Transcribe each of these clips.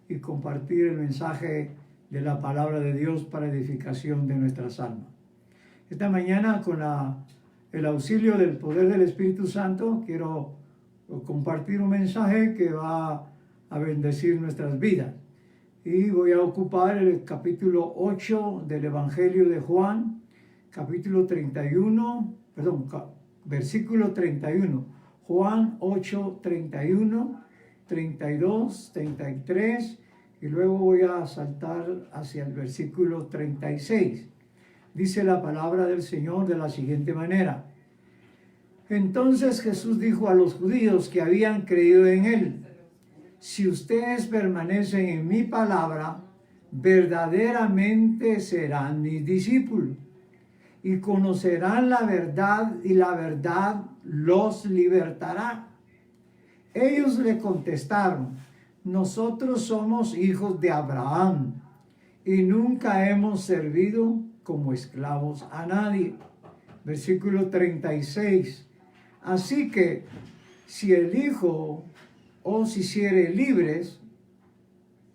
y compartir el mensaje de la palabra de Dios para edificación de nuestras almas. Esta mañana, con el auxilio del poder del Espíritu Santo, quiero compartir un mensaje que va a bendecir nuestras vidas. Y voy a ocupar el capítulo 8 del Evangelio de Juan, versículo 31. Juan 8, 31, 32, 33, y luego voy a saltar hacia el versículo 36. Dice la palabra del Señor de la siguiente manera: Entonces Jesús dijo a los judíos que habían creído en él: Si ustedes permanecen en mi palabra, verdaderamente serán mis discípulos, y conocerán la verdad, y la verdad los libertará. Ellos le contestaron: Nosotros somos hijos de Abraham, y nunca hemos servido como esclavos a nadie. Versículo 36. Así que, si el Hijo os hiciere libres,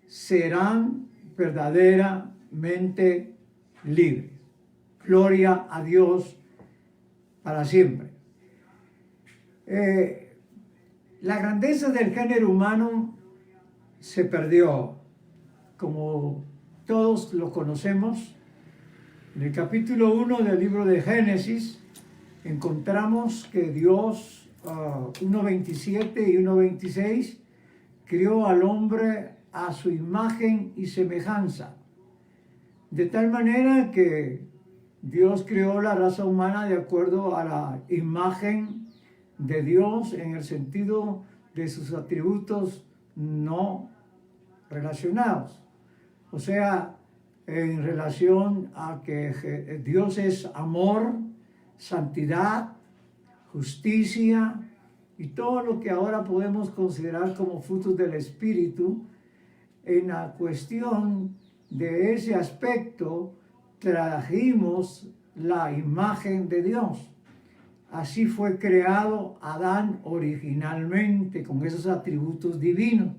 serán verdaderamente libres. Gloria a Dios para siempre. La grandeza del género humano se perdió, como todos lo conocemos. En el capítulo 1 del libro de Génesis encontramos que Dios, 1.27 y 1.26, crió al hombre a su imagen y semejanza, de tal manera que Dios creó la raza humana de acuerdo a la imagen de Dios, en el sentido de sus atributos no relacionados. O sea, en relación a que Dios es amor, santidad, justicia y todo lo que ahora podemos considerar como frutos del Espíritu. En la cuestión de ese aspecto trajimos la imagen de Dios. Así fue creado Adán originalmente, con esos atributos divinos.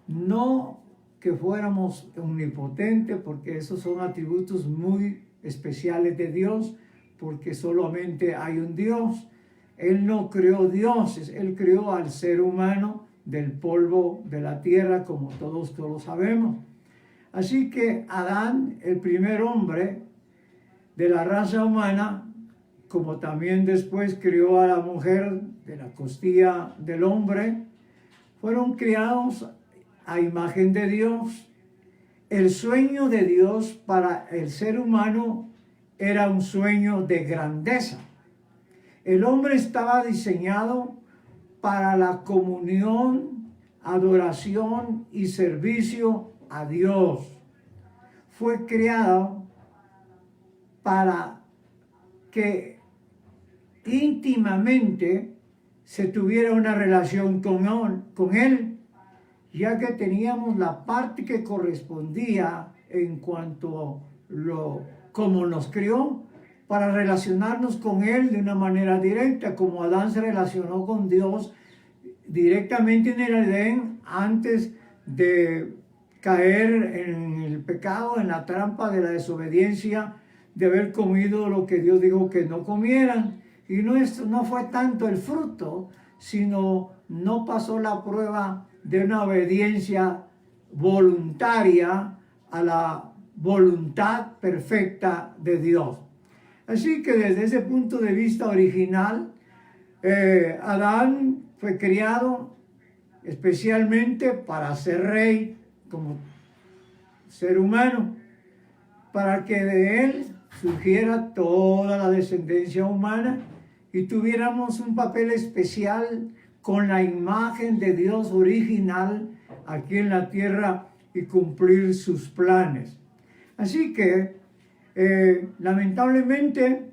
No que fuéramos omnipotentes, porque esos son atributos muy especiales de Dios, porque solamente hay un Dios. Él no creó dioses, Él creó al ser humano del polvo de la tierra, como todos lo sabemos. Así que Adán, el primer hombre de la raza humana, como también después creó a la mujer de la costilla del hombre, fueron creados a imagen de Dios. El sueño de Dios para el ser humano era un sueño de grandeza. El hombre estaba diseñado para la comunión, adoración y servicio a Dios. Fue creado para que íntimamente se tuviera una relación con Él, ya que teníamos la parte que correspondía en cuanto como nos crió, para relacionarnos con Él de una manera directa, como Adán se relacionó con Dios directamente en el Edén antes de caer en el pecado, en la trampa de la desobediencia, de haber comido lo que Dios dijo que no comieran. Y no fue tanto el fruto, sino no pasó la prueba de una obediencia voluntaria a la voluntad perfecta de Dios. Así que desde ese punto de vista original, Adán fue criado especialmente para ser rey, como ser humano, para que de él surgiera toda la descendencia humana y tuviéramos un papel especial con la imagen de Dios original aquí en la tierra y cumplir sus planes. Así que, lamentablemente,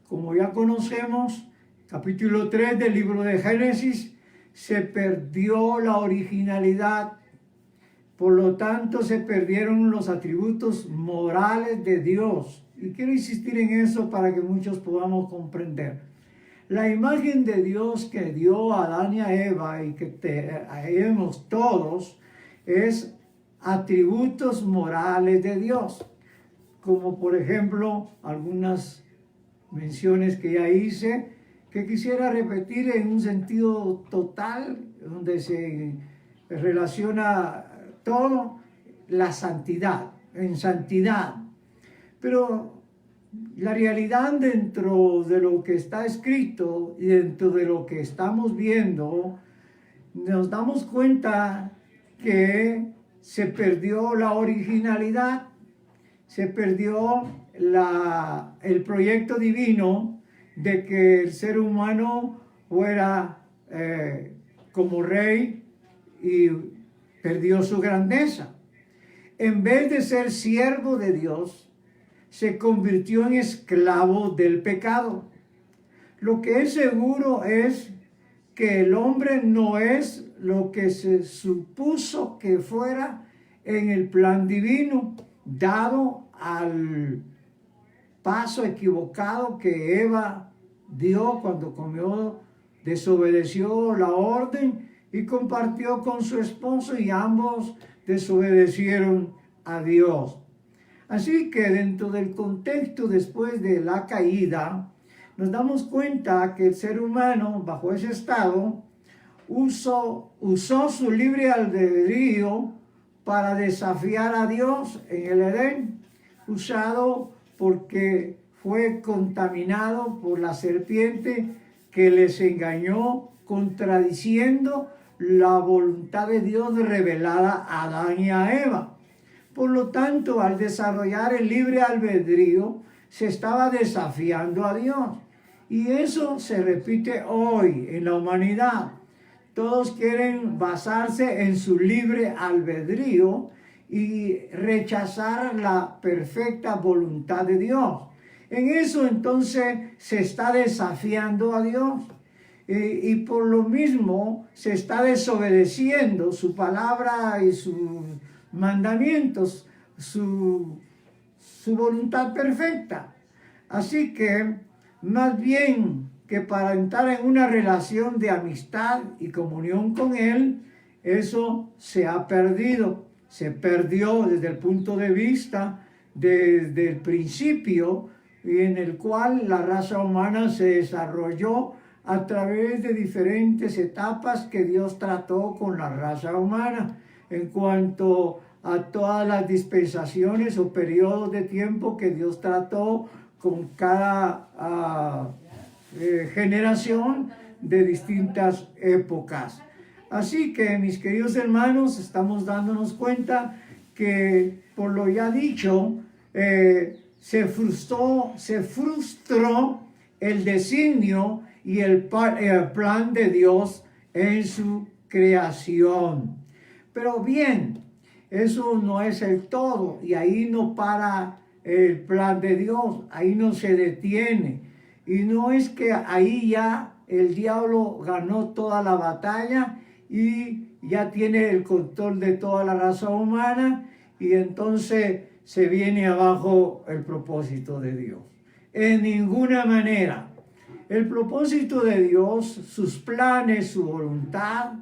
como ya conocemos, capítulo 3 del libro de Génesis, se perdió la originalidad. Por lo tanto, se perdieron los atributos morales de Dios. Y quiero insistir en eso para que muchos podamos comprender. La imagen de Dios que dio a Adán y a Eva y que tenemos todos es atributos morales de Dios, como por ejemplo algunas menciones que ya hice, que quisiera repetir en un sentido total, donde se relaciona todo, la santidad, en santidad. Pero la realidad dentro de lo que está escrito y dentro de lo que estamos viendo, nos damos cuenta que se perdió la originalidad, se perdió el proyecto divino de que el ser humano fuera como rey, y perdió su grandeza. En vez de ser siervo de Dios, se convirtió en esclavo del pecado. Lo que es seguro es que el hombre no es lo que se supuso que fuera en el plan divino, dado al paso equivocado que Eva dio cuando desobedeció la orden y compartió con su esposo, y ambos desobedecieron a Dios. Así que dentro del contexto después de la caída, nos damos cuenta que el ser humano, bajo ese estado, usó su libre albedrío para desafiar a Dios en el Edén, usado porque fue contaminado por la serpiente que les engañó, contradiciendo la voluntad de Dios revelada a Adán y a Eva. Por lo tanto, al desarrollar el libre albedrío, se estaba desafiando a Dios. Y eso se repite hoy en la humanidad. Todos quieren basarse en su libre albedrío y rechazar la perfecta voluntad de Dios. En eso entonces se está desafiando a Dios. Y por lo mismo se está desobedeciendo su palabra y sus mandamientos, su voluntad perfecta. Así que, más bien que para entrar en una relación de amistad y comunión con Él, eso se ha perdido. Se perdió desde el punto de vista desde el principio, y en el cual la raza humana se desarrolló a través de diferentes etapas que Dios trató con la raza humana, en cuanto a todas las dispensaciones o periodos de tiempo que Dios trató con cada generación de distintas épocas. Así que, mis queridos hermanos, estamos dándonos cuenta que, por lo ya dicho, se frustró el designio y el plan de Dios en su creación. Pero bien, eso no es el todo, y ahí no para el plan de Dios, ahí no se detiene. Y no es que ahí ya el diablo ganó toda la batalla y ya tiene el control de toda la raza humana, y entonces se viene abajo el propósito de Dios. En ninguna manera. El propósito de Dios, sus planes, su voluntad,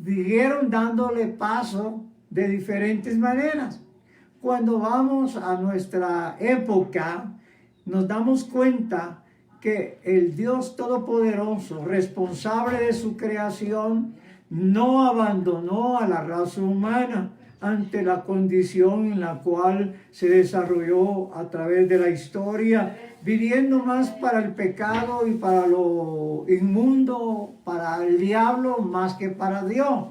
siguieron dándole paso de diferentes maneras. Cuando vamos a nuestra época, nos damos cuenta que el Dios Todopoderoso, responsable de su creación, no abandonó a la raza humana ante la condición en la cual se desarrolló a través de la historia, viviendo más para el pecado y para lo inmundo, para el diablo, más que para Dios.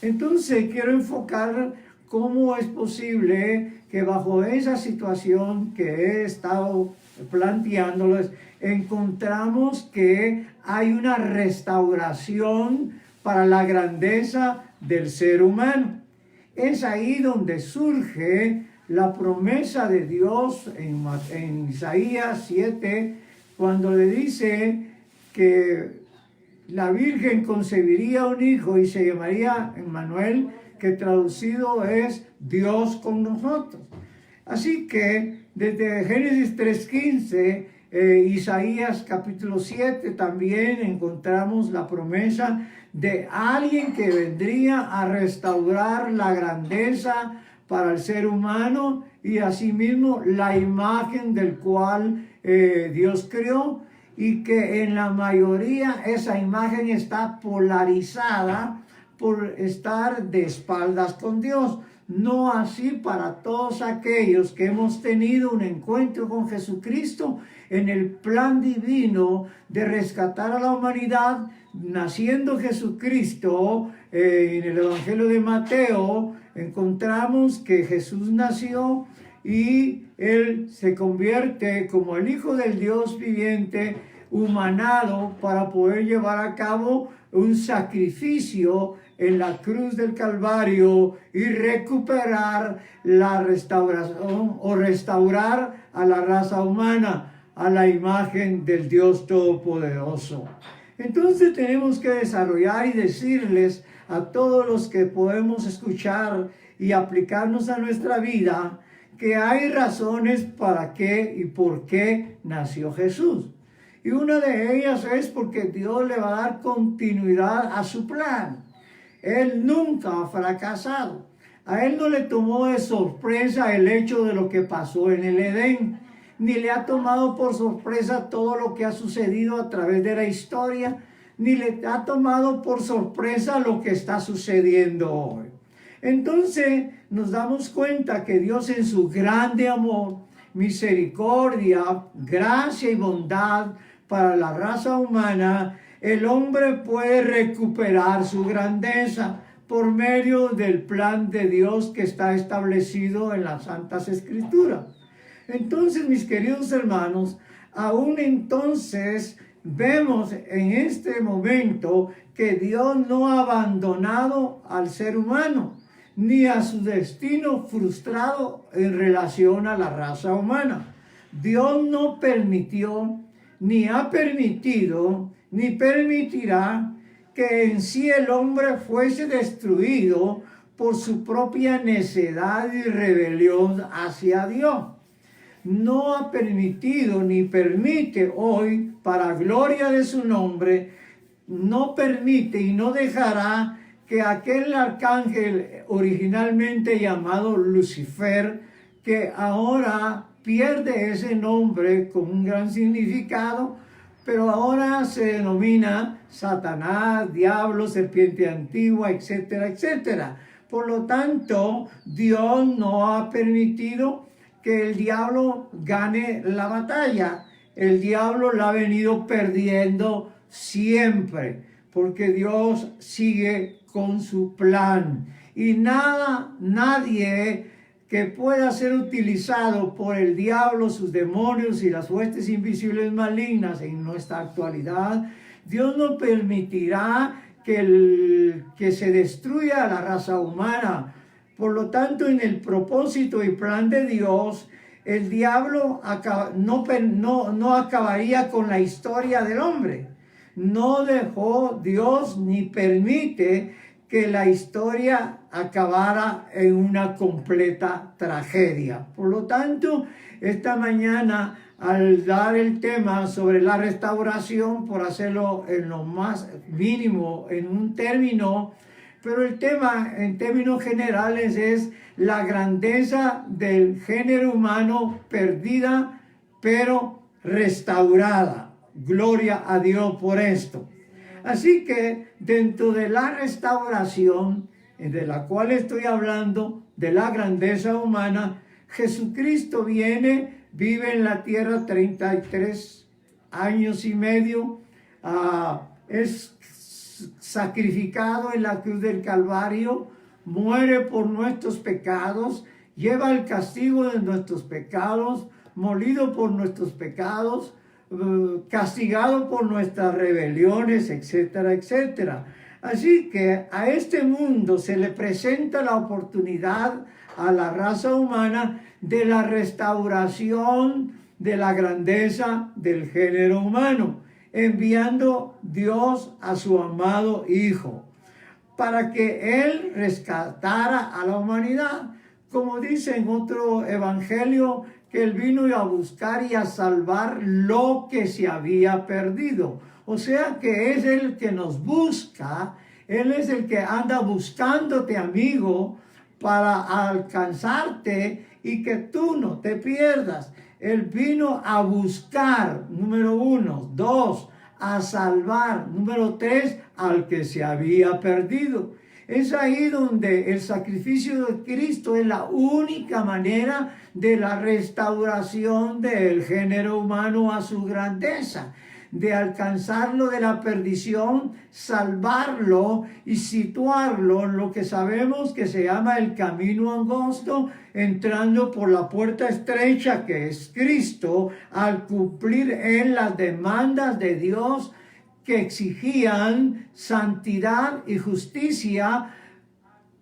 Entonces quiero enfocar cómo es posible que bajo esa situación que he estado planteándoles, encontramos que hay una restauración para la grandeza del ser humano. Es ahí donde surge la promesa de Dios en Isaías 7, cuando le dice que la Virgen concebiría un hijo y se llamaría Emmanuel, que traducido es Dios con nosotros. Así que desde Génesis 3:15, Isaías capítulo 7 también encontramos la promesa de alguien que vendría a restaurar la grandeza para el ser humano y asimismo la imagen del cual Dios creó, y que en la mayoría esa imagen está polarizada por estar de espaldas con Dios. No así para todos aquellos que hemos tenido un encuentro con Jesucristo en el plan divino de rescatar a la humanidad, naciendo Jesucristo. En el Evangelio de Mateo encontramos que Jesús nació y Él se convierte como el Hijo del Dios viviente, humanado, para poder llevar a cabo un sacrificio en la cruz del Calvario y recuperar la restauración o restaurar a la raza humana a la imagen del Dios Todopoderoso. Entonces tenemos que desarrollar y decirles a todos los que podemos escuchar y aplicarnos a nuestra vida que hay razones para qué y por qué nació Jesús. Y una de ellas es porque Dios le va a dar continuidad a su plan. Él nunca ha fracasado. A Él no le tomó de sorpresa el hecho de lo que pasó en el Edén, ni le ha tomado por sorpresa todo lo que ha sucedido a través de la historia, ni le ha tomado por sorpresa lo que está sucediendo hoy. Entonces nos damos cuenta que Dios, en su grande amor, misericordia, gracia y bondad para la raza humana, el hombre puede recuperar su grandeza por medio del plan de Dios que está establecido en las Santas Escrituras. Entonces, mis queridos hermanos, aún entonces vemos en este momento que Dios no ha abandonado al ser humano, ni a su destino frustrado en relación a la raza humana. Dios no permitió, ni ha permitido, ni permitirá que en sí el hombre fuese destruido por su propia necedad y rebelión hacia Dios. No ha permitido ni permite hoy, para gloria de su nombre, no permite y no dejará que aquel arcángel originalmente llamado Lucifer, que ahora pierde ese nombre con un gran significado, pero ahora se denomina Satanás, diablo, serpiente antigua, etcétera, etcétera. Por lo tanto, Dios no ha permitido que el diablo gane la batalla. El diablo la ha venido perdiendo siempre, porque Dios sigue con su plan. Y nadie que pueda ser utilizado por el diablo, sus demonios y las huestes invisibles malignas en nuestra actualidad, Dios no permitirá que se destruya la raza humana. Por lo tanto, en el propósito y plan de Dios, el diablo no acabaría con la historia del hombre. No dejó Dios ni permite que la historia acabara en una completa tragedia. Por lo tanto, esta mañana, al dar el tema sobre la restauración, por hacerlo en lo más mínimo, en un término, pero el tema en términos generales es la grandeza del género humano perdida, pero restaurada. Gloria a Dios por esto. Así que dentro de la restauración, de la cual estoy hablando, de la grandeza humana, Jesucristo vive en la tierra 33 años y medio, es sacrificado en la cruz del Calvario, muere por nuestros pecados, lleva el castigo de nuestros pecados, molido por nuestros pecados, castigado por nuestras rebeliones, etcétera, etcétera. Así que a este mundo se le presenta la oportunidad a la raza humana de la restauración de la grandeza del género humano, enviando Dios a su amado Hijo para que Él rescatara a la humanidad. Como dice en otro evangelio, que Él vino a buscar y a salvar lo que se había perdido. O sea que es el que nos busca, Él es el que anda buscándote, amigo, para alcanzarte y que tú no te pierdas. Él vino a buscar, número 1, 2, a salvar, número 3, al que se había perdido. Es ahí donde el sacrificio de Cristo es la única manera de la restauración del género humano a su grandeza, de alcanzarlo de la perdición, salvarlo y situarlo en lo que sabemos que se llama el camino angosto, entrando por la puerta estrecha que es Cristo, al cumplir en las demandas de Dios que exigían santidad y justicia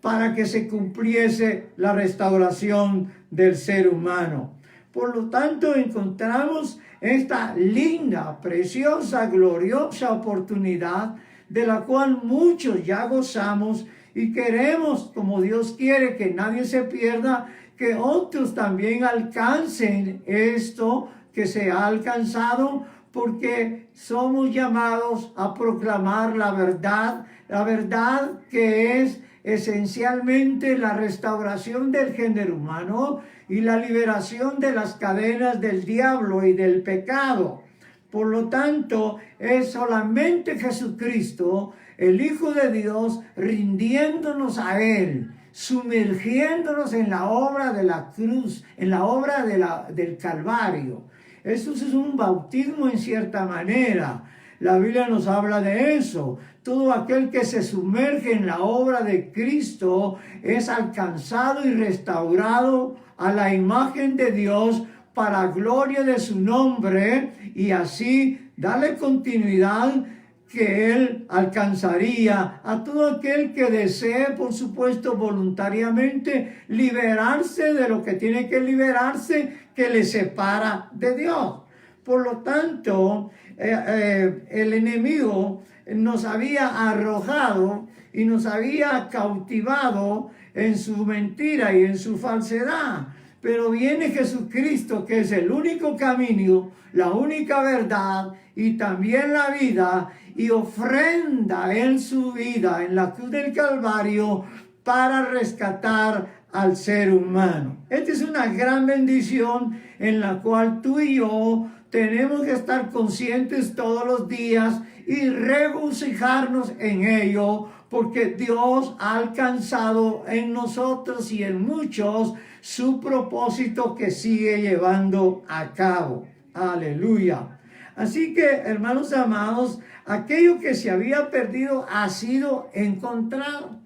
para que se cumpliese la restauración del ser humano. Por lo tanto, encontramos esta linda, preciosa, gloriosa oportunidad de la cual muchos ya gozamos y queremos, como Dios quiere, que nadie se pierda, que otros también alcancen esto que se ha alcanzado, porque somos llamados a proclamar la verdad que es esencialmente la restauración del género humano y la liberación de las cadenas del diablo y del pecado. Por lo tanto, es solamente Jesucristo, el Hijo de Dios, rindiéndonos a Él, sumergiéndonos en la obra de la cruz, en la obra del Calvario. Eso es un bautismo en cierta manera. La Biblia nos habla de eso. Todo aquel que se sumerge en la obra de Cristo es alcanzado y restaurado a la imagen de Dios para gloria de su nombre, y así darle continuidad que Él alcanzaría a todo aquel que desee, por supuesto, voluntariamente liberarse de lo que tiene que liberarse, que le separa de Dios. Por lo tanto, el enemigo nos había arrojado y nos había cautivado en su mentira y en su falsedad. Pero viene Jesucristo, que es el único camino, la única verdad y también la vida, y ofrenda en su vida en la cruz del Calvario para rescatar al ser humano. Esta es una gran bendición en la cual tú y yo tenemos que estar conscientes todos los días y regocijarnos en ello, porque Dios ha alcanzado en nosotros y en muchos su propósito que sigue llevando a cabo. Aleluya. Así que, hermanos amados, aquello que se había perdido ha sido encontrado.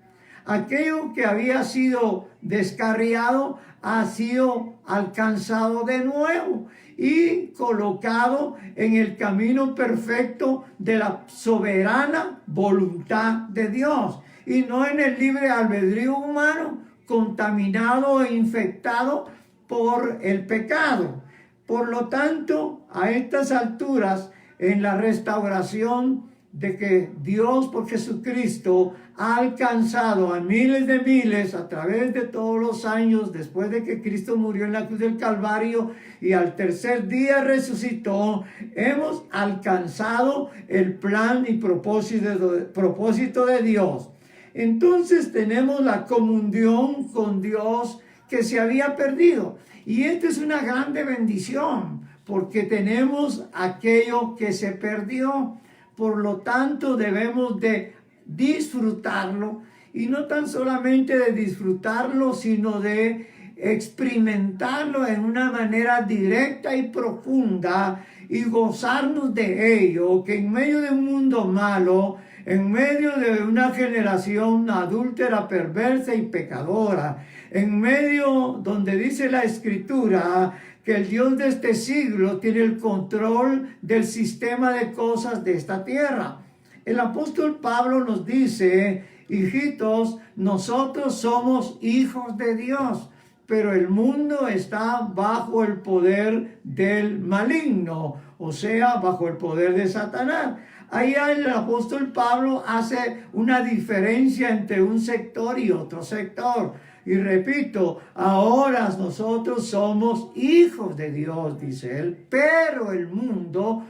Aquello que había sido descarriado ha sido alcanzado de nuevo y colocado en el camino perfecto de la soberana voluntad de Dios, y no en el libre albedrío humano contaminado e infectado por el pecado. Por lo tanto, a estas alturas, en la restauración de que Dios por Jesucristo ha alcanzado a miles de miles a través de todos los años, después de que Cristo murió en la cruz del Calvario y al tercer día resucitó, hemos alcanzado el plan y propósito de Dios. Entonces tenemos la comunión con Dios que se había perdido. Y esta es una grande bendición, porque tenemos aquello que se perdió. Por lo tanto, debemos de disfrutarlo, y no tan solamente de disfrutarlo, sino de experimentarlo en una manera directa y profunda y gozarnos de ello, que en medio de un mundo malo, en medio de una generación adúltera, perversa y pecadora, en medio donde dice la Escritura que el Dios de este siglo tiene el control del sistema de cosas de esta tierra. El apóstol Pablo nos dice: hijitos, nosotros somos hijos de Dios, pero el mundo está bajo el poder del maligno, o sea, bajo el poder de Satanás. Ahí el apóstol Pablo hace una diferencia entre un sector y otro sector. Y repito, ahora nosotros somos hijos de Dios, dice él, pero el mundo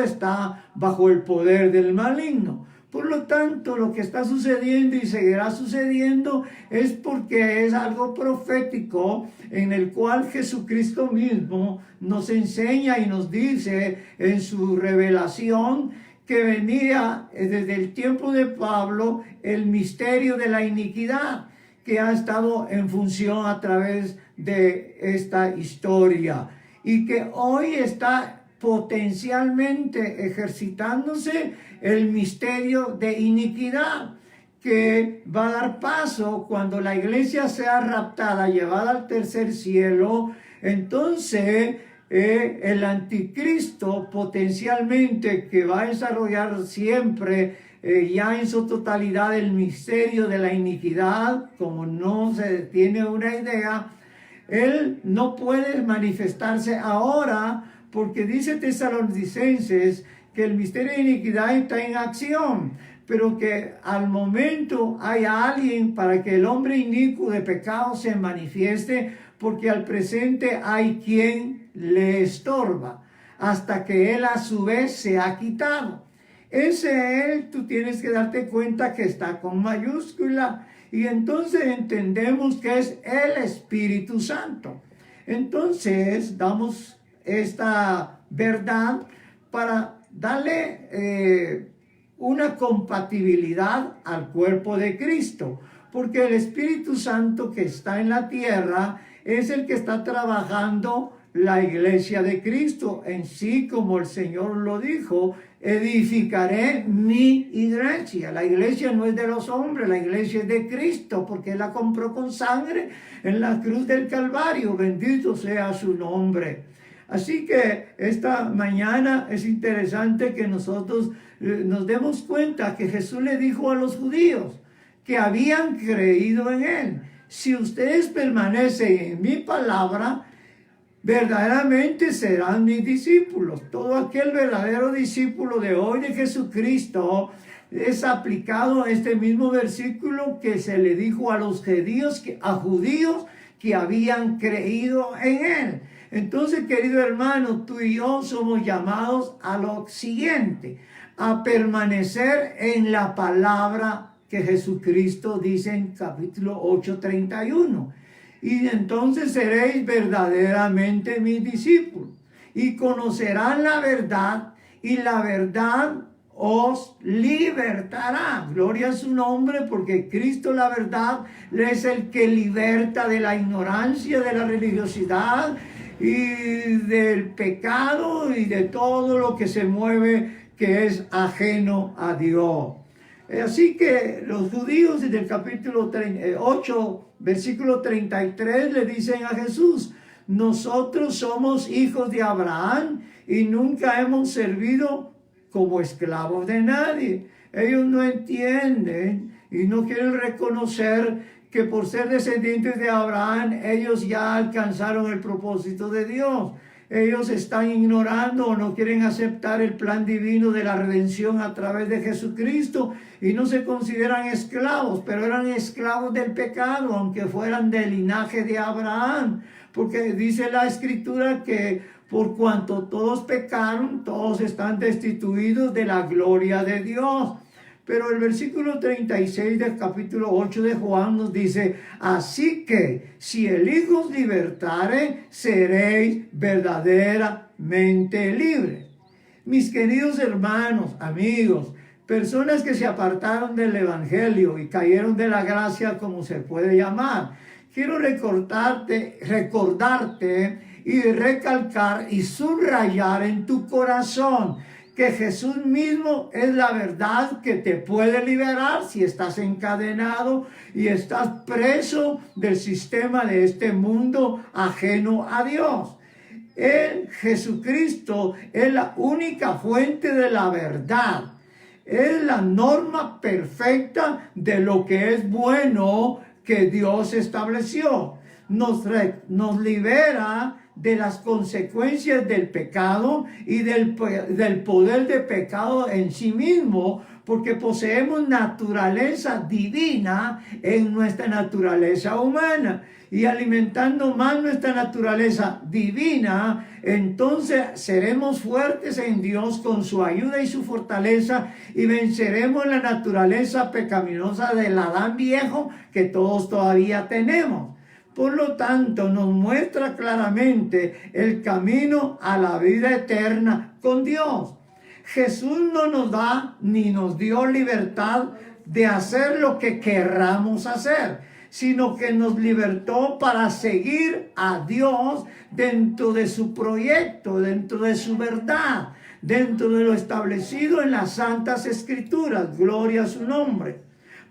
está bajo el poder del maligno. Por lo tanto, lo que está sucediendo y seguirá sucediendo es porque es algo profético en el cual Jesucristo mismo nos enseña y nos dice en su revelación que venía desde el tiempo de Pablo el misterio de la iniquidad que ha estado en función a través de esta historia y que hoy está potencialmente ejercitándose el misterio de iniquidad que va a dar paso cuando la iglesia sea raptada, llevada al tercer cielo. Entonces el anticristo potencialmente, que va a desarrollar siempre ya en su totalidad el misterio de la iniquidad, como no se tiene una idea, él no puede manifestarse ahora, porque dice Tesalonicenses que el misterio de iniquidad está en acción, pero que al momento hay alguien para que el hombre inicuo de pecado se manifieste, porque al presente hay quien le estorba, hasta que él a su vez se ha quitado. Ese él, tú tienes que darte cuenta que está con mayúscula, y entonces entendemos que es el Espíritu Santo. Entonces damos esta verdad para darle una compatibilidad al cuerpo de Cristo, porque el Espíritu Santo que está en la tierra es el que está trabajando la iglesia de Cristo en sí, como el Señor lo dijo: edificaré mi iglesia. La iglesia no es de los hombres, la iglesia es de Cristo, porque Él la compró con sangre en la cruz del Calvario. Bendito sea su nombre. Así que esta mañana es interesante que nosotros nos demos cuenta que Jesús le dijo a los judíos que habían creído en Él: si ustedes permanecen en mi palabra, verdaderamente serán mis discípulos. Todo aquel verdadero discípulo de hoy de Jesucristo es aplicado a este mismo versículo que se le dijo a los judíos que habían creído en Él. Entonces, querido hermano, tú y yo somos llamados a lo siguiente: a permanecer en la palabra que Jesucristo dice en capítulo 8:31. Y entonces seréis verdaderamente mis discípulos, y conocerán la verdad, y la verdad os libertará. Gloria a su nombre, porque Cristo, la verdad, es el que liberta de la ignorancia, de la religiosidad y del pecado y de todo lo que se mueve que es ajeno a Dios. Así que los judíos en el capítulo 8, versículo 33 le dicen a Jesús: nosotros somos hijos de Abraham y nunca hemos servido como esclavos de nadie. Ellos no entienden y no quieren reconocer que por ser descendientes de Abraham ellos ya alcanzaron el propósito de Dios. Ellos están ignorando o no quieren aceptar el plan divino de la redención a través de Jesucristo y no se consideran esclavos, pero eran esclavos del pecado, aunque fueran del linaje de Abraham, porque dice la Escritura que por cuanto todos pecaron, todos están destituidos de la gloria de Dios. Pero el versículo 36 del capítulo 8 de Juan nos dice: así que si el Hijo os libertare, seréis verdaderamente libres. Mis queridos hermanos, amigos, personas que se apartaron del Evangelio y cayeron de la gracia, como se puede llamar, quiero recordarte y recalcar y subrayar en tu corazón que Jesús mismo es la verdad que te puede liberar si estás encadenado y estás preso del sistema de este mundo ajeno a Dios. Jesucristo es la única fuente de la verdad. Es la norma perfecta de lo que es bueno que Dios estableció. Nos libera de las consecuencias del pecado y del poder de pecado en sí mismo, porque poseemos naturaleza divina en nuestra naturaleza humana. Y alimentando más nuestra naturaleza divina, entonces seremos fuertes en Dios con su ayuda y su fortaleza, y venceremos la naturaleza pecaminosa del Adán viejo que todos todavía tenemos. Por lo tanto, nos muestra claramente el camino a la vida eterna con Dios. Jesús no nos da ni nos dio libertad de hacer lo que querramos hacer, sino que nos libertó para seguir a Dios dentro de su proyecto, dentro de su verdad, dentro de lo establecido en las Santas Escrituras. Gloria a su nombre.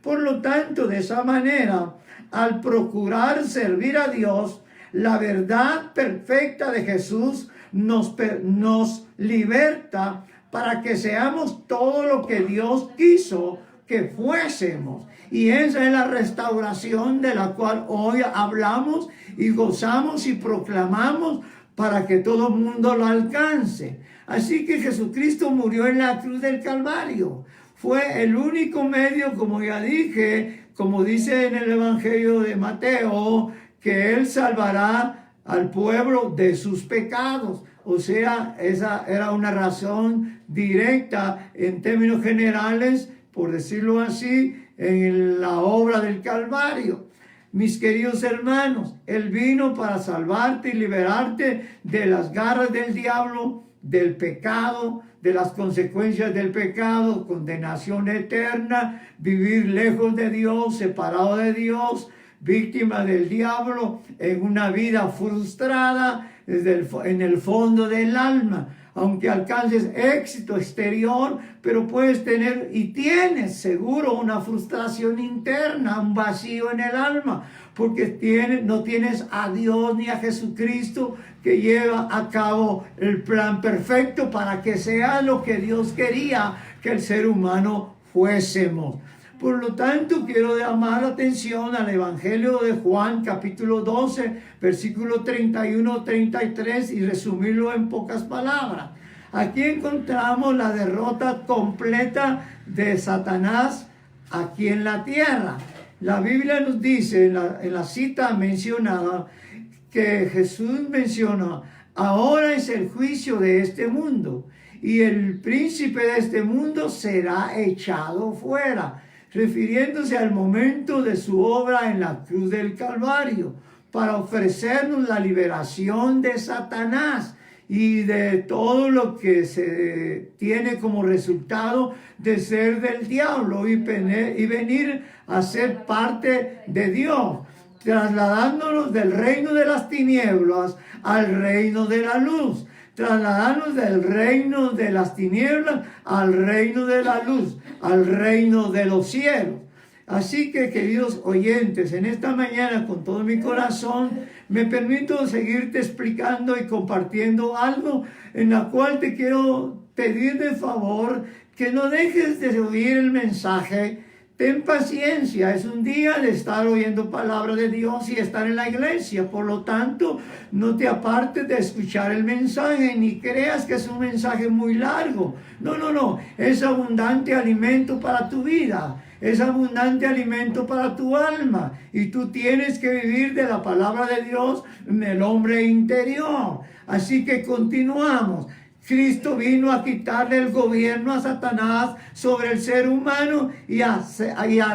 Por lo tanto, de esa manera, al procurar servir a Dios, la verdad perfecta de Jesús nos liberta para que seamos todo lo que Dios quiso que fuésemos. Y esa es la restauración de la cual hoy hablamos y gozamos y proclamamos para que todo el mundo lo alcance. Así que Jesucristo murió en la cruz del Calvario. Fue el único medio, como ya dije, como dice en el Evangelio de Mateo, que Él salvará al pueblo de sus pecados. O sea, esa era una razón directa en términos generales, por decirlo así, en la obra del Calvario. Mis queridos hermanos, Él vino para salvarte y liberarte de las garras del diablo, del pecado, de las consecuencias del pecado, condenación eterna, vivir lejos de Dios, separado de Dios, víctima del diablo, en una vida frustrada en el fondo del alma. Aunque alcances éxito exterior, pero puedes tener y tienes seguro una frustración interna, un vacío en el alma, porque no tienes a Dios ni a Jesucristo que lleva a cabo el plan perfecto para que sea lo que Dios quería que el ser humano fuésemos. Por lo tanto, quiero llamar la atención al Evangelio de Juan, capítulo 12, versículo 31-33, y resumirlo en pocas palabras. Aquí encontramos la derrota completa de Satanás aquí en la tierra. La Biblia nos dice en la cita mencionada que Jesús menciona: ahora es el juicio de este mundo, y el príncipe de este mundo será echado fuera, refiriéndose al momento de su obra en la cruz del Calvario, para ofrecernos la liberación de Satanás y de todo lo que se tiene como resultado de ser del diablo y venir a ser parte de Dios, trasladándonos del reino de las tinieblas al reino de la luz, trasladarnos del reino de las tinieblas al reino de la luz, al reino de los cielos. Así que, queridos oyentes, en esta mañana con todo mi corazón me permito seguirte explicando y compartiendo algo en la cual te quiero pedir de favor que no dejes de oír el mensaje. Ten paciencia, es un día de estar oyendo palabra de Dios y estar en la iglesia. Por lo tanto, no te apartes de escuchar el mensaje, ni creas que es un mensaje muy largo. No, es abundante alimento para tu vida, es abundante alimento para tu alma. Y tú tienes que vivir de la palabra de Dios en el hombre interior. Así que continuamos. Cristo vino a quitarle el gobierno a Satanás sobre el ser humano y a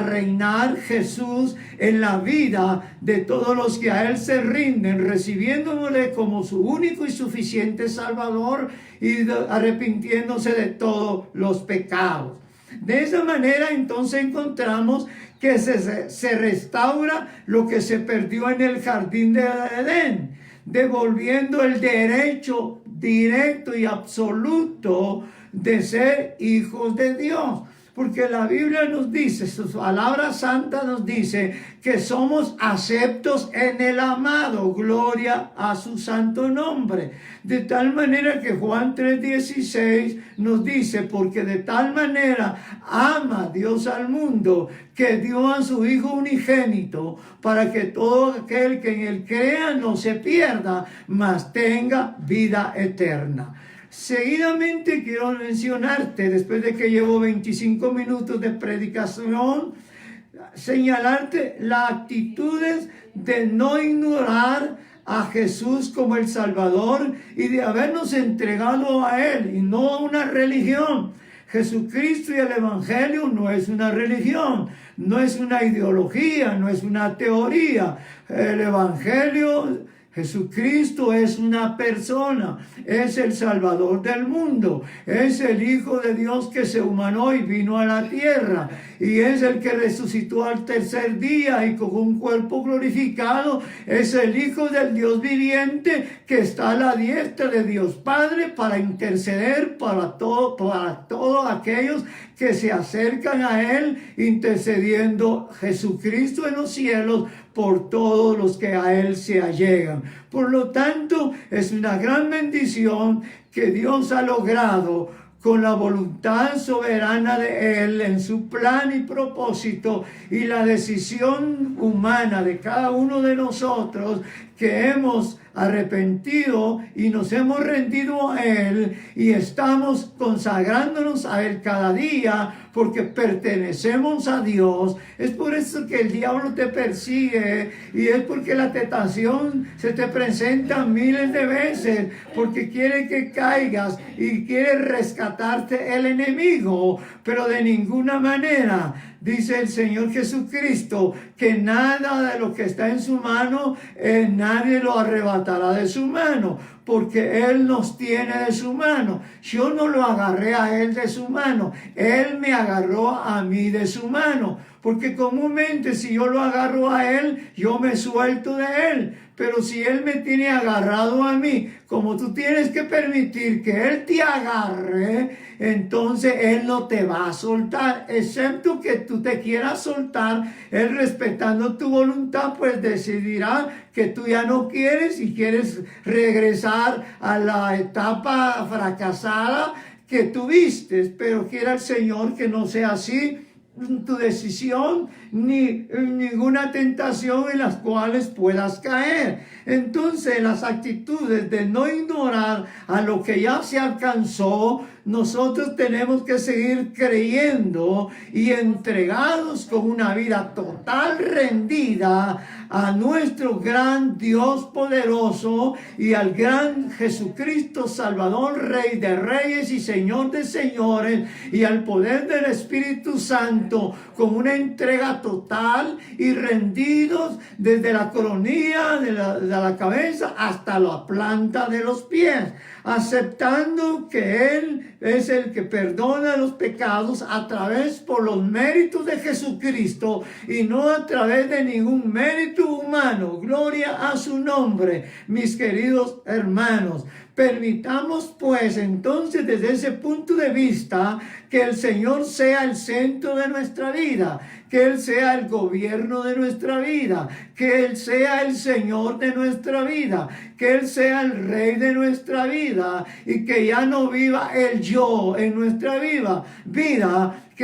reinar Jesús en la vida de todos los que a Él se rinden, recibiéndole como su único y suficiente Salvador y arrepintiéndose de todos los pecados. De esa manera entonces encontramos que se restaura lo que se perdió en el jardín de Edén, devolviendo el derecho directo y absoluto de ser hijos de Dios. porque la Biblia nos dice, su palabra santa nos dice que somos aceptos en el amado, gloria a su santo nombre. De tal manera que Juan 3:16 nos dice, porque de tal manera ama Dios al mundo, que dio a su Hijo unigénito, para que todo aquel que en él crea no se pierda, mas tenga vida eterna. Seguidamente quiero mencionarte, después de que llevo 25 minutos de predicación, señalarte las actitudes de no ignorar a Jesús como el Salvador y de habernos entregado a Él y no a una religión. Jesucristo y el Evangelio no es una religión, no es una ideología, no es una teoría. El Evangelio, Jesucristo es una persona, es el Salvador del mundo, es el Hijo de Dios que se humanó y vino a la tierra, y es el que resucitó al tercer día y con un cuerpo glorificado, es el Hijo del Dios viviente que está a la diestra de Dios Padre para interceder para todos aquellos que se acercan a Él, intercediendo Jesucristo en los cielos por todos los que a Él se allegan. Por lo tanto, es una gran bendición que Dios ha logrado con la voluntad soberana de Él en su plan y propósito y la decisión humana de cada uno de nosotros que hemos arrepentido y nos hemos rendido a Él y estamos consagrándonos a Él cada día porque pertenecemos a Dios. Es por eso que el diablo te persigue y es porque la tentación se te presenta miles de veces porque quiere que caigas y quiere rescatarte el enemigo, pero de ninguna manera. Dice el Señor Jesucristo que nada de lo que está en su mano, nadie lo arrebatará de su mano, porque Él nos tiene de su mano. Yo no lo agarré a Él de su mano, Él me agarró a mí de su mano, porque comúnmente si yo lo agarro a Él, yo me suelto de Él. Pero si Él me tiene agarrado a mí, como tú tienes que permitir que Él te agarre, entonces Él no te va a soltar, excepto que tú te quieras soltar. Él, respetando tu voluntad, pues decidirá que tú ya no quieres y quieres regresar a la etapa fracasada que tuviste. Pero quiera el Señor que no sea así tu decisión ni ninguna tentación en las cuales puedas caer. Entonces, las actitudes de no ignorar a lo que ya se alcanzó, nosotros tenemos que seguir creyendo y entregados con una vida total rendida a nuestro gran Dios poderoso y al gran Jesucristo Salvador, Rey de Reyes y Señor de Señores, y al poder del Espíritu Santo, con una entrega total y rendidos desde la coronilla de la cabeza hasta la planta de los pies, aceptando que Él es el que perdona los pecados a través por los méritos de Jesucristo y no a través de ningún mérito humano. Gloria a su nombre, mis queridos hermanos. Permitamos pues entonces desde ese punto de vista que el Señor sea el centro de nuestra vida, que Él sea el gobierno de nuestra vida, que Él sea el Señor de nuestra vida, que Él sea el Rey de nuestra vida y que ya no viva el yo en nuestra vida,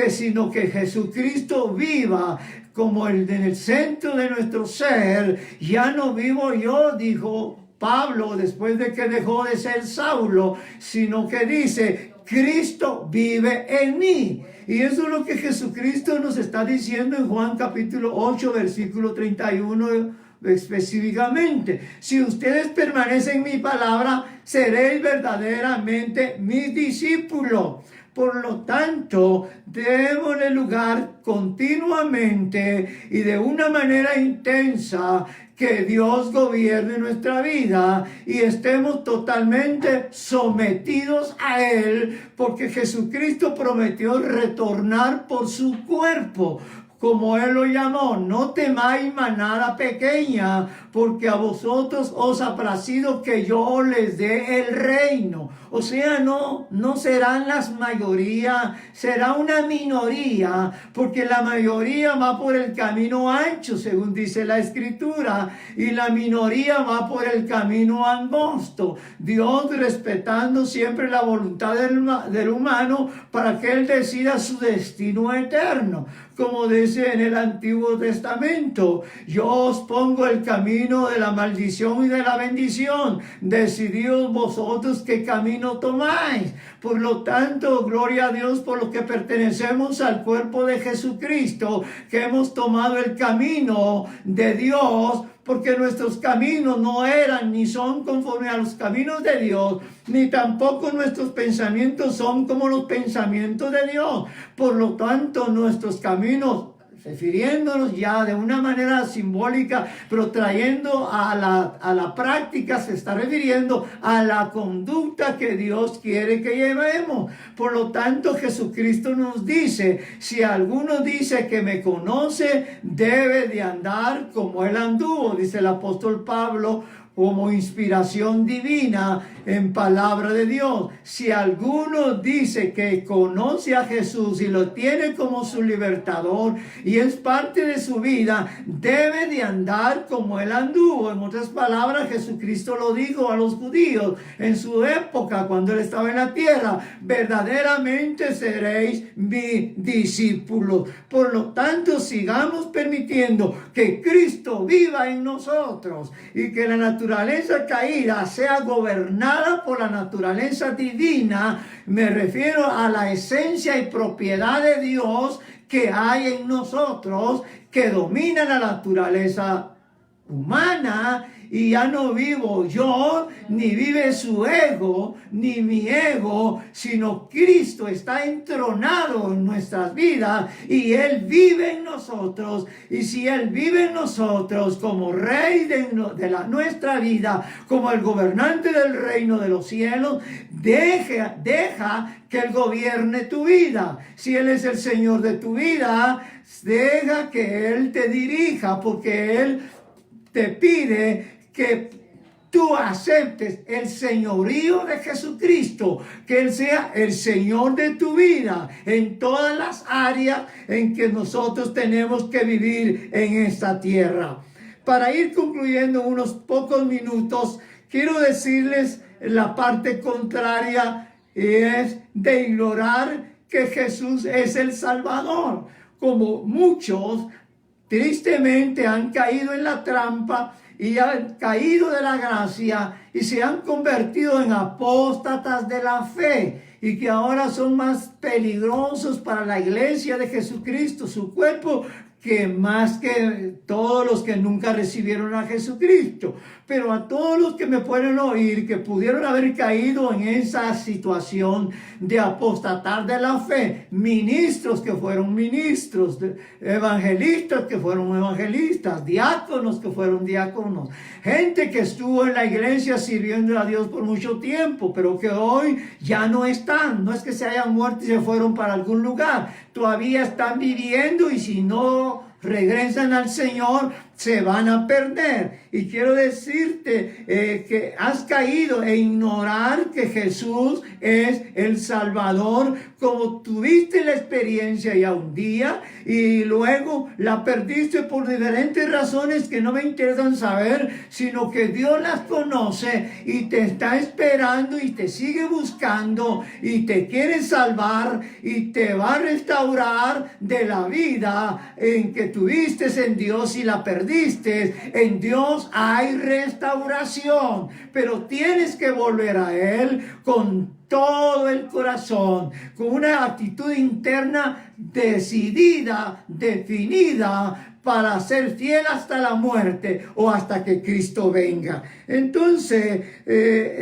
sino que Jesucristo viva como en el centro de nuestro ser. Ya no vivo yo, dijo Pablo después de que dejó de ser Saulo, sino que dice, Cristo vive en mí. Y eso es lo que Jesucristo nos está diciendo en Juan capítulo 8, versículo 31 específicamente. Si ustedes permanecen en mi palabra, seréis verdaderamente mis discípulos. Por lo tanto, démosle lugar continuamente y de una manera intensa que Dios gobierne nuestra vida y estemos totalmente sometidos a Él, porque Jesucristo prometió retornar por su cuerpo. como Él lo llamó. No temáis manada pequeña, porque a vosotros os ha placido que yo les dé el reino. O sea, no serán las mayoría, será una minoría, porque la mayoría va por el camino ancho, según dice la Escritura, y la minoría va por el camino angosto. Dios respetando siempre la voluntad del humano para que Él decida su destino eterno. Como dice en el Antiguo Testamento, yo os pongo el camino de la maldición y de la bendición. Decidid vosotros qué camino tomáis. Por lo tanto, gloria a Dios por lo que pertenecemos al cuerpo de Jesucristo, que hemos tomado el camino de Dios, porque nuestros caminos no eran ni son conforme a los caminos de Dios, ni tampoco nuestros pensamientos son como los pensamientos de Dios. Por lo tanto, nuestros caminos, refiriéndonos ya de una manera simbólica, pero trayendo a la práctica, se está refiriendo a la conducta que Dios quiere que llevemos. Por lo tanto, Jesucristo nos dice, si alguno dice que me conoce, debe de andar como Él anduvo, dice el apóstol Pablo, como inspiración divina en palabra de Dios. Si alguno dice que conoce a Jesús y lo tiene como su libertador y es parte de su vida, debe de andar como Él anduvo. En otras palabras, Jesucristo lo dijo a los judíos en su época, cuando Él estaba en la tierra: verdaderamente seréis mi discípulos. Por lo tanto, sigamos permitiendo que Cristo viva en nosotros y que la naturaleza caída sea gobernada por la naturaleza divina. Me refiero a la esencia y propiedad de Dios que hay en nosotros, que domina la naturaleza humana, y ya no vivo yo, ni vive su ego, ni mi ego, sino Cristo está entronado en nuestras vidas y Él vive en nosotros. Y si Él vive en nosotros como Rey de nuestra vida, como el gobernante del reino de los cielos, deja que Él gobierne tu vida. Si Él es el Señor de tu vida, deja que Él te dirija, porque Él te pide que tú aceptes el señorío de Jesucristo, que Él sea el Señor de tu vida en todas las áreas en que nosotros tenemos que vivir en esta tierra. Para ir concluyendo unos pocos minutos, quiero decirles la parte contraria, es de ignorar que Jesús es el Salvador. Como muchos tristemente han caído en la trampa y han caído de la gracia y se han convertido en apóstatas de la fe, y que ahora son más peligrosos para la iglesia de Jesucristo, su cuerpo, que más que todos los que nunca recibieron a Jesucristo. Pero a todos los que me pueden oír, que pudieron haber caído en esa situación de apostatar de la fe, ministros que fueron ministros, evangelistas que fueron evangelistas, diáconos que fueron diáconos, gente que estuvo en la iglesia sirviendo a Dios por mucho tiempo, pero que hoy ya no están. No es que se hayan muerto y se fueron para algún lugar, todavía están viviendo, y si no regresan al Señor, se van a perder. Y quiero decirte que has caído en ignorar que Jesús es el Salvador, como tuviste la experiencia ya un día y luego la perdiste por diferentes razones que no me interesan saber, sino que Dios las conoce y te está esperando y te sigue buscando y te quiere salvar y te va a restaurar de la vida en que tuviste en Dios y la perdiste. En Dios hay restauración, pero tienes que volver a Él con todo el corazón, con una actitud interna decidida, definida, para ser fiel hasta la muerte o hasta que Cristo venga. Entonces,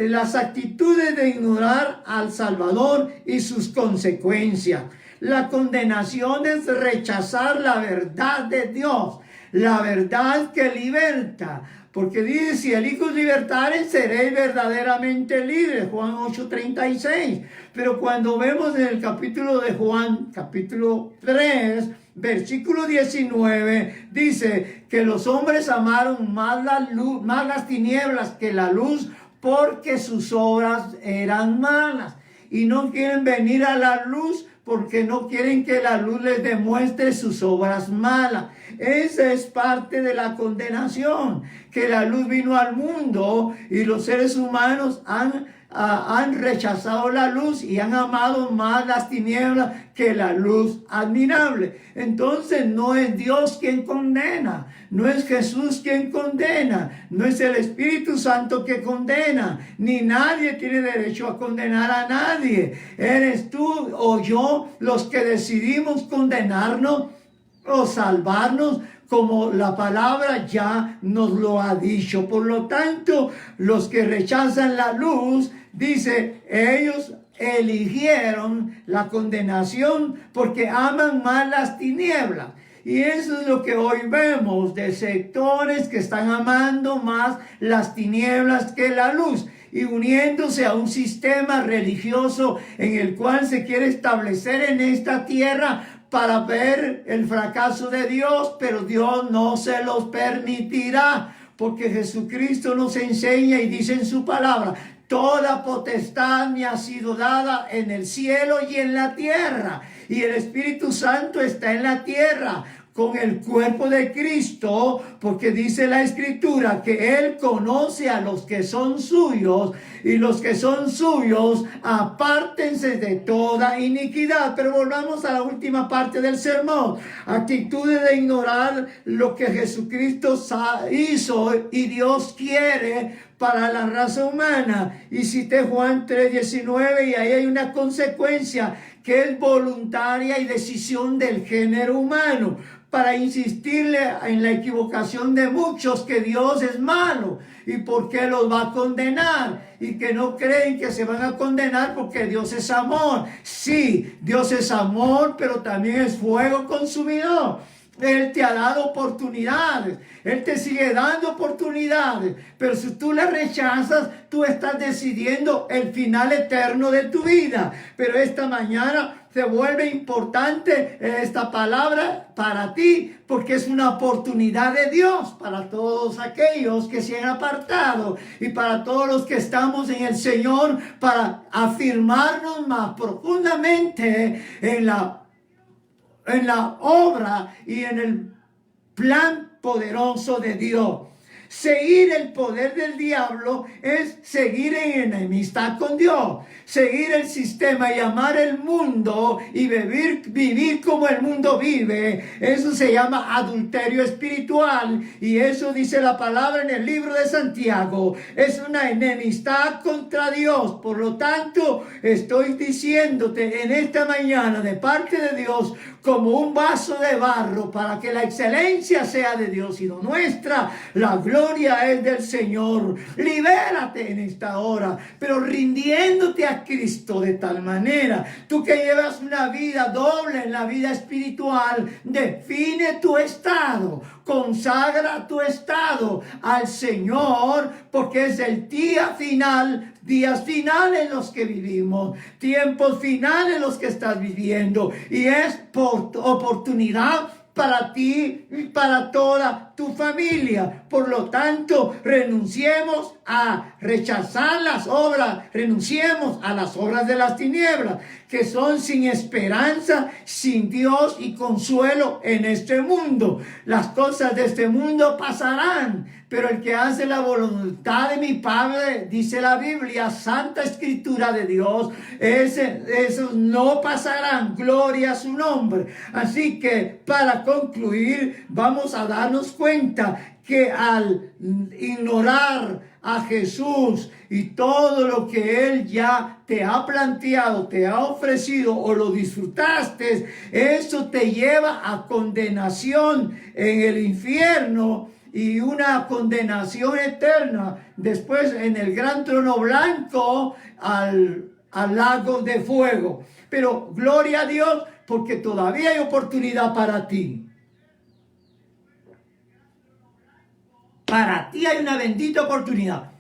las actitudes de ignorar al Salvador y sus consecuencias. La condenación es rechazar la verdad de Dios, la verdad que liberta. Porque dice, si el Hijo os libertare, seréis verdaderamente libres. Juan 8:36. Pero cuando vemos en el capítulo de Juan, capítulo 3, versículo 19, dice que los hombres amaron más la luz, más las tinieblas que la luz, porque sus obras eran malas. Y no quieren venir a la luz porque no quieren que la luz les demuestre sus obras malas. Esa es parte de la condenación, que la luz vino al mundo y los seres humanos han rechazado la luz y han amado más las tinieblas que la luz admirable. Entonces no es Dios quien condena, no es Jesús quien condena, no es el Espíritu Santo que condena, ni nadie tiene derecho a condenar a nadie. Eres tú o yo los que decidimos condenarnos o salvarnos, como la palabra ya nos lo ha dicho. Por lo tanto, los que rechazan la luz, dice, ellos eligieron la condenación porque aman más las tinieblas. Y eso es lo que hoy vemos de sectores que están amando más las tinieblas que la luz y uniéndose a un sistema religioso en el cual se quiere establecer en esta tierra para ver el fracaso de Dios, pero Dios no se los permitirá, porque Jesucristo nos enseña y dice en su palabra: toda potestad me ha sido dada en el cielo y en la tierra, y el Espíritu Santo está en la tierra con el cuerpo de Cristo, porque dice la Escritura que Él conoce a los que son suyos, y los que son suyos apártense de toda iniquidad. Pero volvamos a la última parte del sermón: actitudes de ignorar lo que Jesucristo hizo y Dios quiere para la raza humana. Y cité Juan 3:19, y ahí hay una consecuencia que es voluntaria y decisión del género humano, para insistirle en la equivocación de muchos que Dios es malo y por qué los va a condenar, y que no creen que se van a condenar porque Dios es amor. Sí, Dios es amor, pero también es fuego consumidor. Él te ha dado oportunidades, Él te sigue dando oportunidades, pero si tú las rechazas, tú estás decidiendo el final eterno de tu vida. Pero esta mañana se vuelve importante esta palabra para ti, porque es una oportunidad de Dios para todos aquellos que se han apartado y para todos los que estamos en el Señor, para afirmarnos más profundamente en la obra y en el plan poderoso de Dios. Seguir el poder del diablo es seguir en enemistad con Dios, seguir el sistema y amar el mundo y vivir como el mundo vive. Eso se llama adulterio espiritual, y eso dice la palabra en el libro de Santiago. Es una enemistad contra Dios. Por lo tanto, estoy diciéndote en esta mañana de parte de Dios, como un vaso de barro, para que la excelencia sea de Dios y no nuestra. La gloria es del Señor. Libérate en esta hora, pero rindiéndote a Cristo de tal manera. Tú que llevas una vida doble en la vida espiritual, define tu estado, consagra tu estado al Señor, porque es el día final, días finales los que vivimos, tiempos finales los que estás viviendo, y es por oportunidad para ti y para toda tu familia. Por lo tanto, renunciemos a rechazar las obras, renunciemos a las obras de las tinieblas, que son sin esperanza, sin Dios y consuelo en este mundo. Las cosas de este mundo pasarán, pero el que hace la voluntad de mi Padre, dice la Biblia, Santa Escritura de Dios, esos no pasarán. Gloria a su nombre. Así que, para concluir, vamos a darnos cuenta que al ignorar a Jesús y todo lo que Él ya te ha planteado, te ha ofrecido o lo disfrutaste, eso te lleva a condenación en el infierno y una condenación eterna después en el gran trono blanco al lago de fuego. Pero gloria a Dios, porque todavía hay oportunidad para ti. Para ti hay una bendita oportunidad.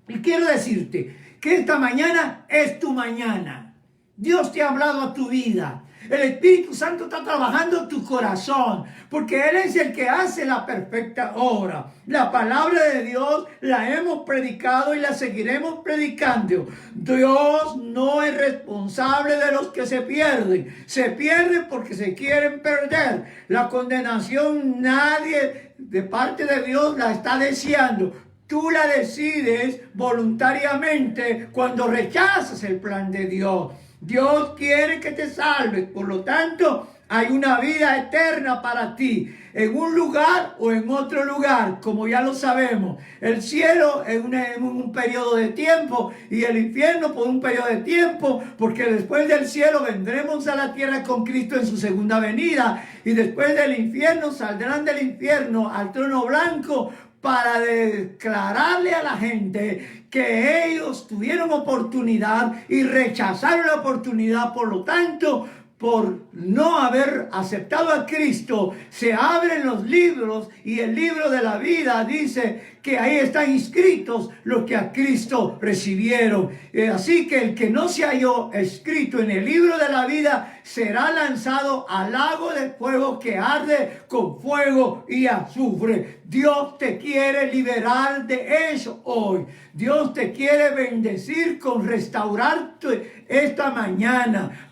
Y quiero decirte que esta mañana es tu mañana. Dios te ha hablado a tu vida. El Espíritu Santo está trabajando tu corazón, porque Él es el que hace la perfecta obra. La palabra de Dios la hemos predicado y la seguiremos predicando. Dios no es responsable de los que se pierden. Se pierden porque se quieren perder. La condenación nadie de parte de Dios la está deseando. Tú la decides voluntariamente cuando rechazas el plan de Dios. Dios quiere que te salves, por lo tanto, hay una vida eterna para ti, en un lugar o en otro lugar, como ya lo sabemos. El cielo en un periodo de tiempo y el infierno por un periodo de tiempo, porque después del cielo vendremos a la tierra con Cristo en su segunda venida, y después del infierno saldrán del infierno al trono blanco para declararle a la gente que ellos tuvieron oportunidad y rechazaron la oportunidad. Por lo tanto, por no haber aceptado a Cristo, se abren los libros y el libro de la vida dice que ahí están inscritos los que a Cristo recibieron. Así que el que no se halló escrito en el libro de la vida será lanzado al lago de fuego que arde con fuego y azufre. Dios te quiere liberar de eso hoy. Dios te quiere bendecir con restaurarte esta mañana.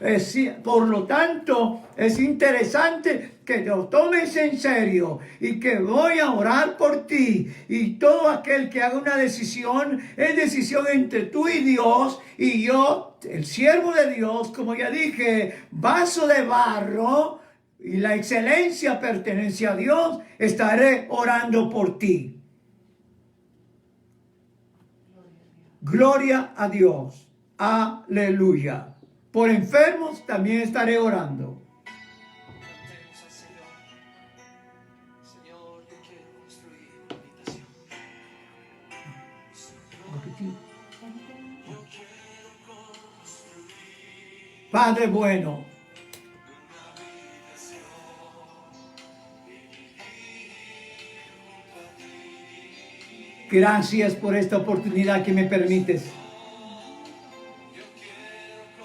Por lo tanto, es interesante que lo tomes en serio y que voy a orar por ti. Y todo aquel que haga una decisión, es decisión entre tú y Dios, y yo, el siervo de Dios, como ya dije, vaso de barro, y la excelencia pertenece a Dios, estaré orando por ti. Gloria a Dios. Aleluya. Por enfermos también estaré orando. Padre bueno, gracias por esta oportunidad que me permites.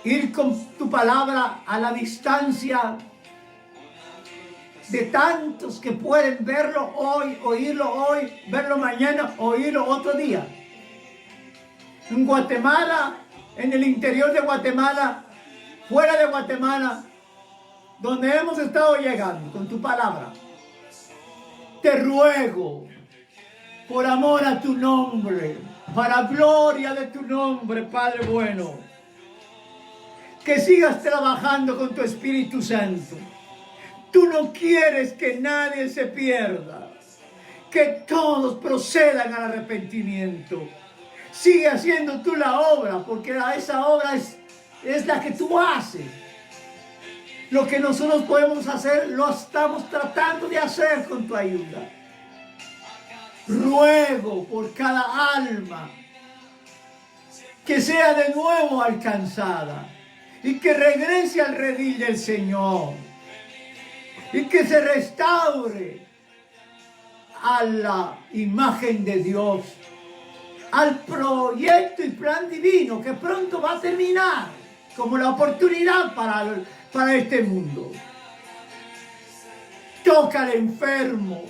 Ir con tu palabra a la distancia de tantos que pueden verlo hoy, oírlo hoy, verlo mañana, oírlo otro día. En Guatemala, en el interior de Guatemala, fuera de Guatemala, donde hemos estado llegando con tu palabra. Te ruego, por amor a tu nombre, para gloria de tu nombre, Padre bueno, que sigas trabajando con tu Espíritu Santo. Tú no quieres que nadie se pierda, que todos procedan al arrepentimiento. Sigue haciendo tú la obra, porque esa obra es la que tú haces. Lo que nosotros podemos hacer, lo estamos tratando de hacer con tu ayuda. Ruego por cada alma que sea de nuevo alcanzada y que regrese al redil del Señor y que se restaure a la imagen de Dios, al proyecto y plan divino que pronto va a terminar como la oportunidad para este mundo. Toca al enfermo.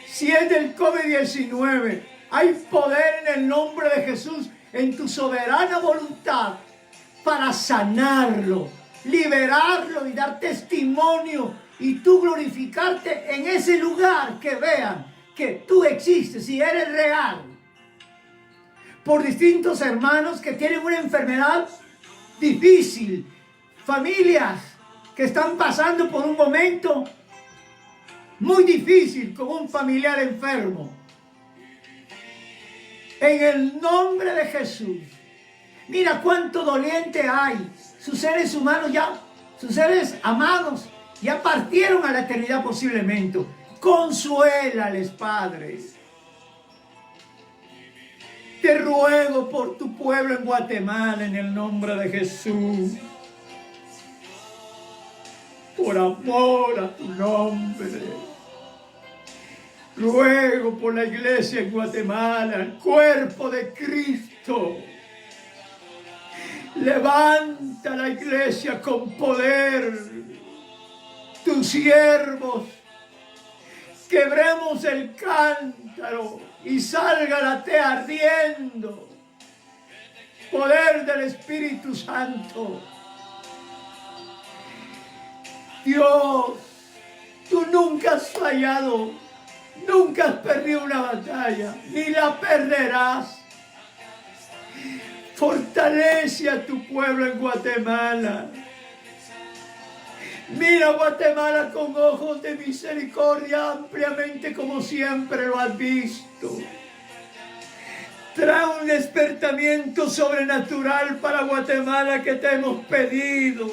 Si es del COVID-19, hay poder en el nombre de Jesús, en tu soberana voluntad, para sanarlo, liberarlo y dar testimonio y tú glorificarte en ese lugar, que vean que tú existes y eres real. Por distintos hermanos que tienen una enfermedad difícil, familias que están pasando por un momento muy difícil con un familiar enfermo. En el nombre de Jesús. Mira cuánto doliente hay. Sus seres humanos ya, sus seres amados, ya partieron a la eternidad posiblemente. Consuélales, Padre. Te ruego por tu pueblo en Guatemala, en el nombre de Jesús. Por amor a tu nombre. Ruego por la iglesia en Guatemala, el cuerpo de Cristo. Levanta la iglesia con poder. Tus siervos, quebremos el cántaro y salga la té ardiendo. Poder del Espíritu Santo. Dios, tú nunca has fallado, nunca has perdido una batalla, ni la perderás. Fortalece a tu pueblo en Guatemala. Mira Guatemala con ojos de misericordia ampliamente como siempre lo has visto. Trae un despertamiento sobrenatural para Guatemala que te hemos pedido.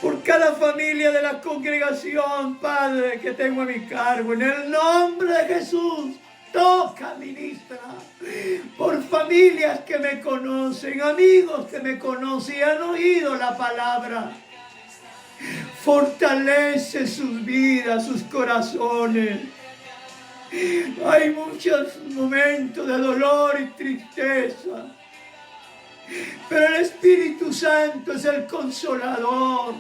Por cada familia de la congregación, Padre, que tengo a mi cargo, en el nombre de Jesús, toca, ministra. Por familias que me conocen, amigos que me conocen y han oído la palabra. Fortalece sus vidas, sus corazones. Hay muchos momentos de dolor y tristeza, pero el Espíritu Santo es el consolador.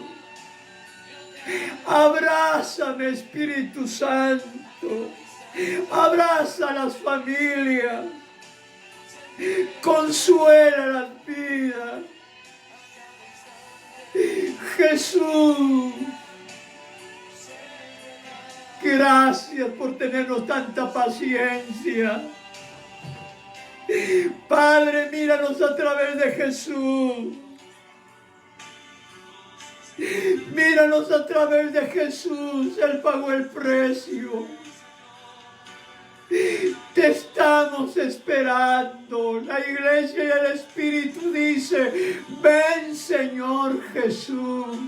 Abrázame, Espíritu Santo. Abraza a las familias. Consuela las vidas. Jesús, gracias por tenernos tanta paciencia. Padre, míranos a través de Jesús. Míranos a través de Jesús. Él pagó el precio. Te estamos esperando. La iglesia y el Espíritu dice: ven, Señor Jesús.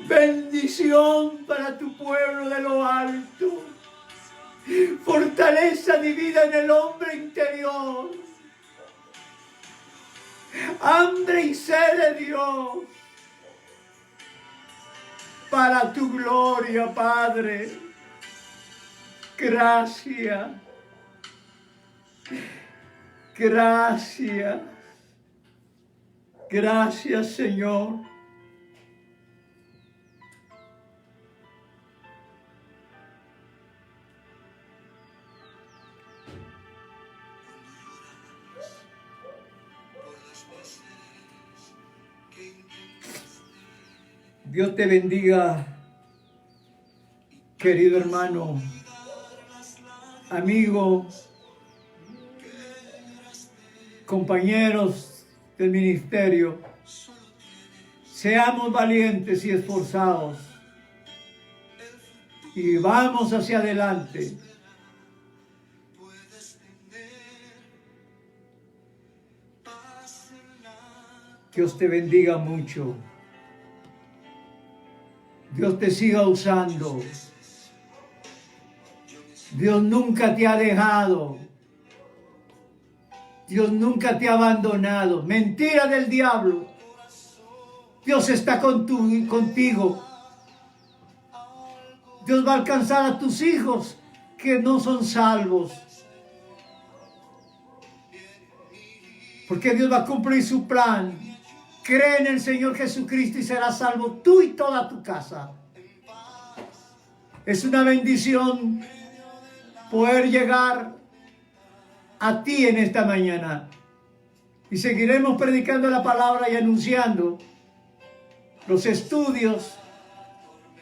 Bendición para tu pueblo de lo alto. Fortaleza divina en el hombre interior. Hambre y sed de Dios. Para tu gloria, Padre. Gracias. Gracias. Gracias, Señor. Dios te bendiga, querido hermano, amigo, compañeros del ministerio. Seamos valientes y esforzados y vamos hacia adelante. Dios te bendiga mucho. Dios te siga usando. Dios nunca te ha dejado. Dios nunca te ha abandonado. Mentira del diablo. Dios está contigo. Dios va a alcanzar a tus hijos que no son salvos. Porque Dios va a cumplir su plan. Cree en el Señor Jesucristo y serás salvo tú y toda tu casa. Es una bendición poder llegar a ti en esta mañana. Y seguiremos predicando la palabra y anunciando los estudios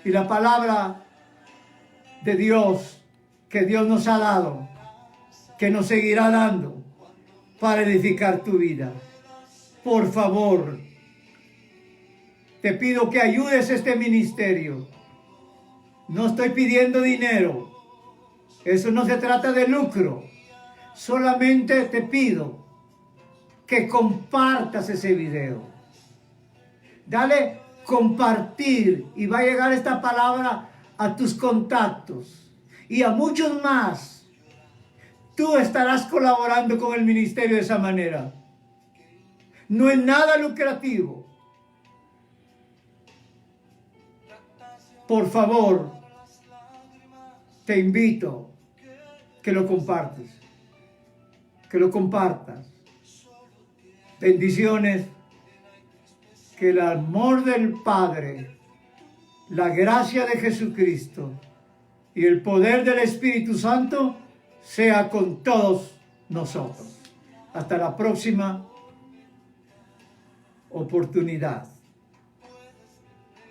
y la palabra de Dios que Dios nos ha dado, que nos seguirá dando para edificar tu vida. Por favor, te pido que ayudes a este ministerio. No estoy pidiendo dinero. Eso no se trata de lucro. Solamente te pido que compartas ese video. Dale compartir y va a llegar esta palabra a tus contactos y a muchos más. Tú estarás colaborando con el ministerio de esa manera. No es nada lucrativo. Por favor, te invito que lo compartas. que lo compartas. Bendiciones. Que el amor del Padre, la gracia de Jesucristo y el poder del Espíritu Santo sea con todos nosotros. Hasta la próxima oportunidad.